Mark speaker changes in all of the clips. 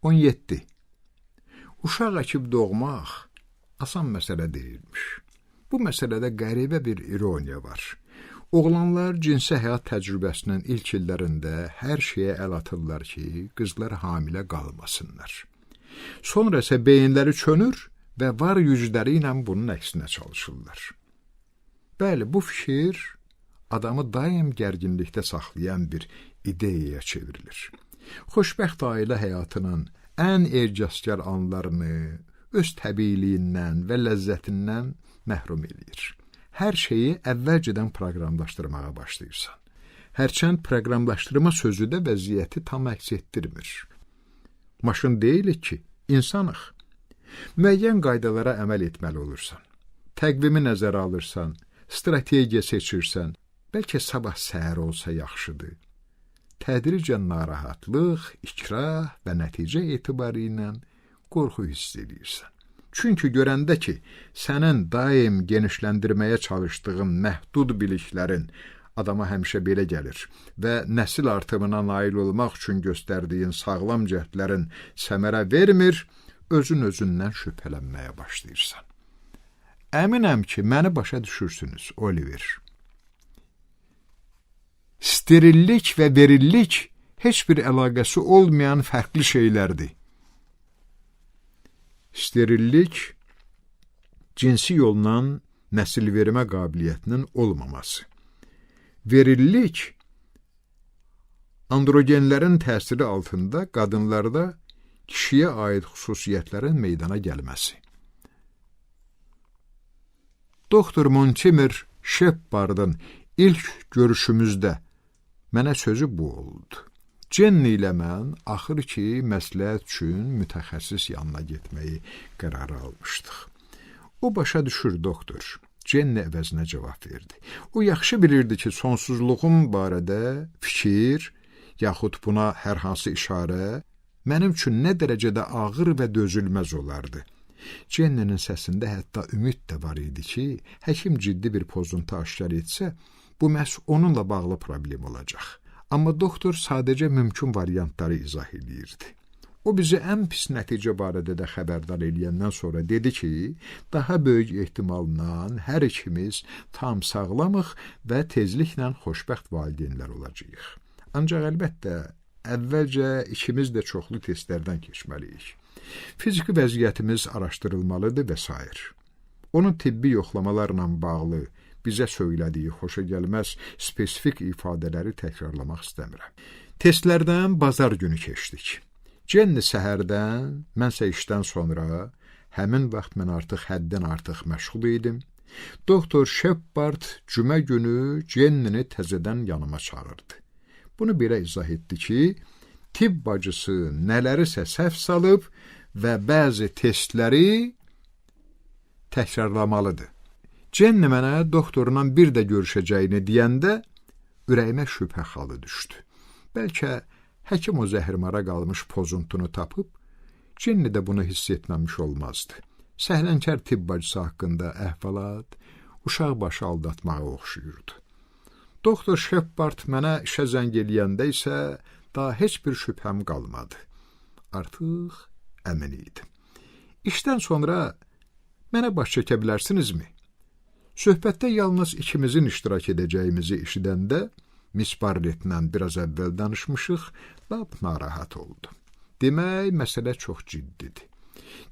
Speaker 1: 17. Uşaq əkib doğmaq asan məsələ deyilmiş. Bu məsələdə qəribə bir ironiya var. Oğlanlar cinsi həyat təcrübəsinin ilk illərində hər şeyə əl atırlar ki, qızlar hamilə qalmasınlar. Sonra isə beyinləri çönür və var gücləri ilə bunun əksinə çalışırlar. Bəli, bu fikir adamı daim gərginlikdə saxlayan bir ideyaya çevrilir. Xoşbəxt ailə həyatının ən ecazkar anlarını öz təbiiliyindən və ləzzətindən məhrum edir. Hər şeyi əvvəlcədən proqramlaşdırmağa başlayırsan. Hərçənd proqramlaşdırma sözü də vəziyyəti tam əks etdirmir. Maşın deyilik ki, insanıq. Müəyyən qaydalara əməl etməli olursan. Təqvimi nəzərə alırsan, strategiya seçirsən, bəlkə sabah səhər olsa yaxşıdır. Tədricən narahatlıq, ikrah və nəticə etibarı ilə qorxu hiss edirsən. Çünki görəndə ki, sənin daim genişləndirməyə çalışdığın məhdud biliklərin adama həmişə belə gəlir və nəsil artımına nail olmaq üçün göstərdiyin sağlam cəhdlərin səmərə vermir, özündən şübhələnməyə başlayırsan. Əminəm ki, məni başa düşürsünüz, Oliver. Sterillik və verillik heç bir əlaqəsi olmayan fərqli şeylərdir. Sterillik, cinsi yolla nəsil vermə qabiliyyətinin olmaması. Verillik, androgenlərin təsiri altında qadınlarda kişiyə aid xüsusiyyətlərin meydana gəlməsi. Doktor Montimer Shepard'ın ilk görüşümüzdə mənə sözü bu oldu. Jenny ilə mən axır ki, məsləhət üçün mütəxəssis yanına getməyi qərarı almışdıq. O başa düşür, doktor. Jenny əvəzinə cavab verdi. O yaxşı bilirdi ki, sonsuzluğum barədə fikir, yaxud buna hər hansı işarə mənim üçün nə dərəcədə ağır və dözülməz olardı. Jenny'nin səsində hətta ümid də var idi ki, həkim ciddi bir pozuntu aşkar etsə, bu məhz onunla bağlı problem olacaq. Amma doktor sadəcə mümkün variantları izah edirdi. O bizi ən pis nəticə barədə də xəbərdar eləyəndən sonra dedi ki, daha böyük ehtimalla hər ikimiz tam sağlamıq və tezliklə xoşbəxt valideynlər olacağıq. Ancaq əlbəttə, əvvəlcə ikimiz də çoxlu testlərdən keçməliyik. Fiziki vəziyyətimiz araşdırılmalıdır və s. Onun tibbi yoxlamalarla bağlı bizə söylədiyi xoşa gəlməz spesifik ifadələri təkrarlamaq istəmirəm. Testlərdən bazar günü keçdik. Jenny səhərdən, mənsə işdən sonra, həmin vaxt mən artıq həddən artıq məşğul idim. Doktor Shepard cümə günü Jenny-ni təzədən yanıma çağırdı. Bunu belə izah etdi ki, tibb bacısı nələrisə səhv salıb və bəzi testləri təkrarlamalıdır. Jenny mənə doktorla bir də görüşəcəyini deyəndə ürəyimə şübhə xalı düşdü. Bəlkə həkim o zəhrimara qalmış pozuntunu tapıb, Jenny də bunu hiss etməmiş olmazdı. Səhlənkar tibb bacısı haqqında əhvalat uşaq başı aldatmağa oxşuyurdu. Doktor Shepard mənə işə zəng eləyəndə isə daha heç bir şübhəm qalmadı. Artıq əmin idim. İşdən sonra mənə baş çəkə bilərsinizmi? Söhbətdə yalnız ikimizin iştirak edəcəyimizi eşidəndə Miss Barrett'lə biraz əvvəl danışmışıq, lap narahat oldu. Demək, məsələ çox ciddidir.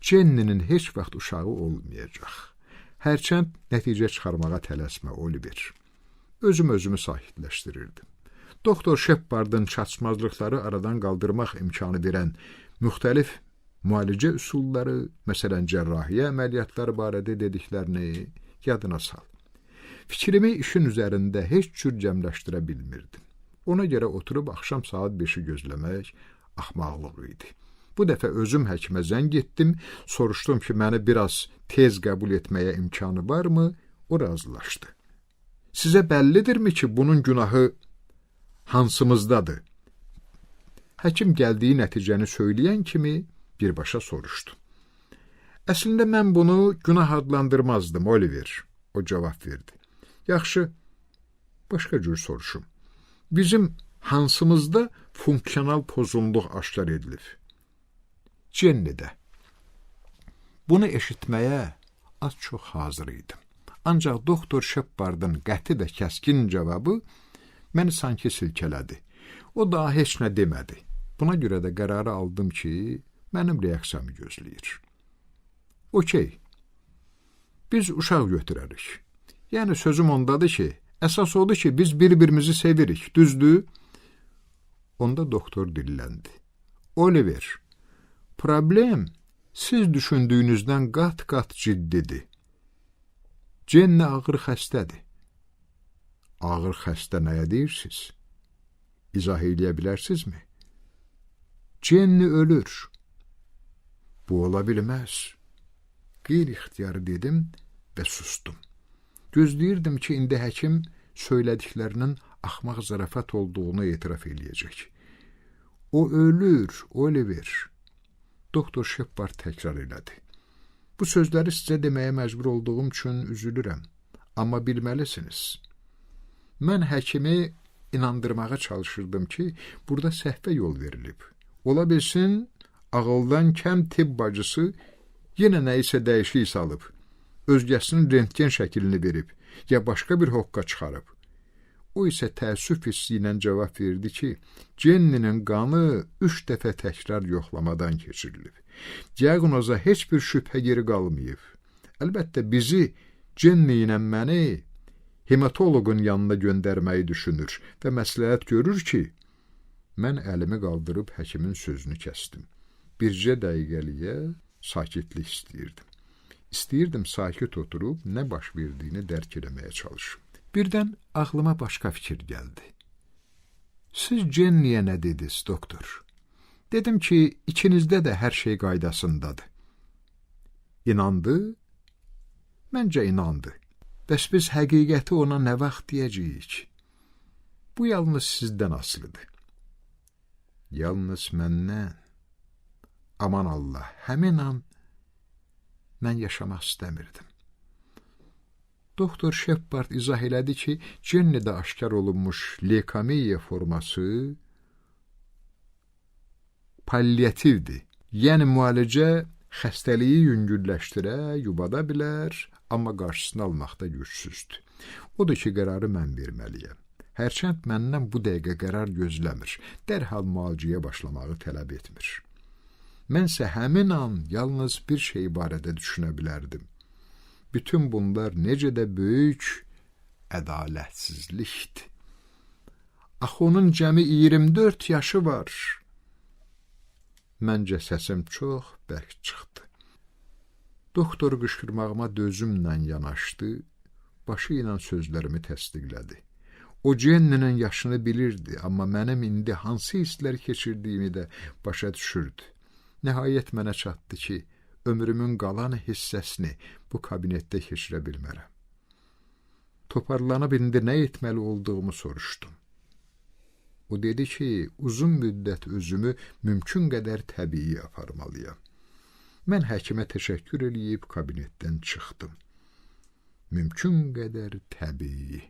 Speaker 1: Jenny'nin heç vaxt uşağı olmayacaq. Hərçənd nəticə çıxarmağa tələsmə, Oliver. Özümü sakitləşdirirdim. Doktor Shepard'ın çatışmazlıqları aradan qaldırmaq imkanı verən müxtəlif müalicə üsulları, məsələn, cərrahiyyə əməliyyatları barədə dediklərini yadına sal. Fikrimi işin üzərində heç cür cəmləşdirə bilmirdim. Ona görə oturub axşam saat 5-i gözləmək axmaqlıq idi. Bu dəfə özüm həkimə zəng etdim, soruşdum ki, məni biraz tez qəbul etməyə imkanı varmı? O razılaşdı. Sizə bəllidirmi ki, bunun günahı hansımızdadır? Həkim gəldiyi nəticəni söyləyən kimi birbaşa soruşdu. Əslində mən bunu günah adlandırmazdım, Oliver, o cavab verdi. Yaxşı, başqa cür soruşum. Bizim hansımızda funksional pozunluq aşkar edilib? Jenny də. Bunu eşitməyə az-çox hazır idim. Ancaq doktor Shepardın qəti və kəskin cavabı məni sanki silkələdi. O daha heç nə demədi. Buna görə də qərarı aldım ki, mənim reaksiyamı gözləyir. Okey, biz uşaq götürərik. Yəni sözüm ondadır ki, əsas odur ki, biz bir-birimizi sevirik, düzdür? Onda doktor dilləndi. Oliver, problem siz düşündüyünüzdən qat-qat ciddidir. Jenny ağır xəstədir. Ağır xəstə nəyə deyirsiniz? İzah eləyə bilərsinizmi? Jenny ölür. Bu ola bilməz. Qeyri-ixtiyarı dedim və sustum. Gözləyirdim ki, indi həkim söylədiklərinin axmaq zarafat olduğunu etiraf eləyəcək. O ölür, Oliver. Doktor Shepard təkrar elədi. Bu sözləri sizə deməyə məcbur olduğum üçün üzülürəm. Amma bilməlisiniz. Mən həkimi inandırmağa çalışırdım ki, burada səhvə yol verilib. Ola bilsin, ağıldan kəm tibb bacısı yenə nəyisə dəyişik salıb, özgəsinin rentgen şəklini verib, ya başqa bir hoqqa çıxarıb. O isə təəssüf hissi ilə cavab verdi ki, Jenny'nin qanı 3 dəfə təkrar yoxlamadan keçirilib. Diaqnoza heç bir şübhə geri qalmayıb. Əlbəttə bizi, Jenny ilə məni hematoloqun yanına göndərməyi düşünür və məsləhət görür ki, mən əlimi qaldırıb həkimin sözünü kəsdim. Bircə dəqiqəliyə sakitlik istəyirdim. İstəyirdim sakit oturub nə baş verdiyini dərk eləməyə çalışım. Birdən ağlıma başqa fikir gəldi. Siz Jenny'yə nə dediniz, doktor? Dedim ki, ikinizdə də hər şey qaydasındadır. İnandı? Məncə inandı. Bəs biz həqiqəti ona nə vaxt deyəcəyik? Bu yalnız sizdən asılıdır. Yalnız məndən. Aman Allah, həmin an mən yaşamaq istəmirdim. Doktor Shepard izah elədi ki, Jenny'də aşkar olunmuş leykemiya forması palliativdir. Yəni müalicə xəstəliyi yüngülləşdirə, yubada bilər, amma qarşısını almaqda gücsüzdür. Odur ki, qərarı mən verməliyəm. Hərçənd məndən bu dəqiqə qərar gözləmir, dərhal müalicəyə başlamağı tələb etmir. Mənsə həmin an yalnız bir şey barədə düşünə bilərdim. Bütün bunlar necə də böyük ədalətsizlikdir. Axı onun cəmi 24 yaşı var. Məncə səsim çox bərk çıxdı. Doktor qışqırmağıma dözümlə yanaşdı, başı ilə sözlərimi təsdiqlədi. O Jenny'nin yaşını bilirdi, amma mənim indi hansı hisslər keçirdiyimi də başa düşürdü. Nəhayət mənə çatdı ki, ömrümün qalan hissəsini bu kabinetdə keçirə bilmərəm. Toparlanıb indi nə etməli olduğumu soruşdum. O dedi ki, uzun müddət özümü mümkün qədər təbii aparmalıyam. Mən həkimə təşəkkür eləyib kabinetdən çıxdım. Mümkün qədər təbii.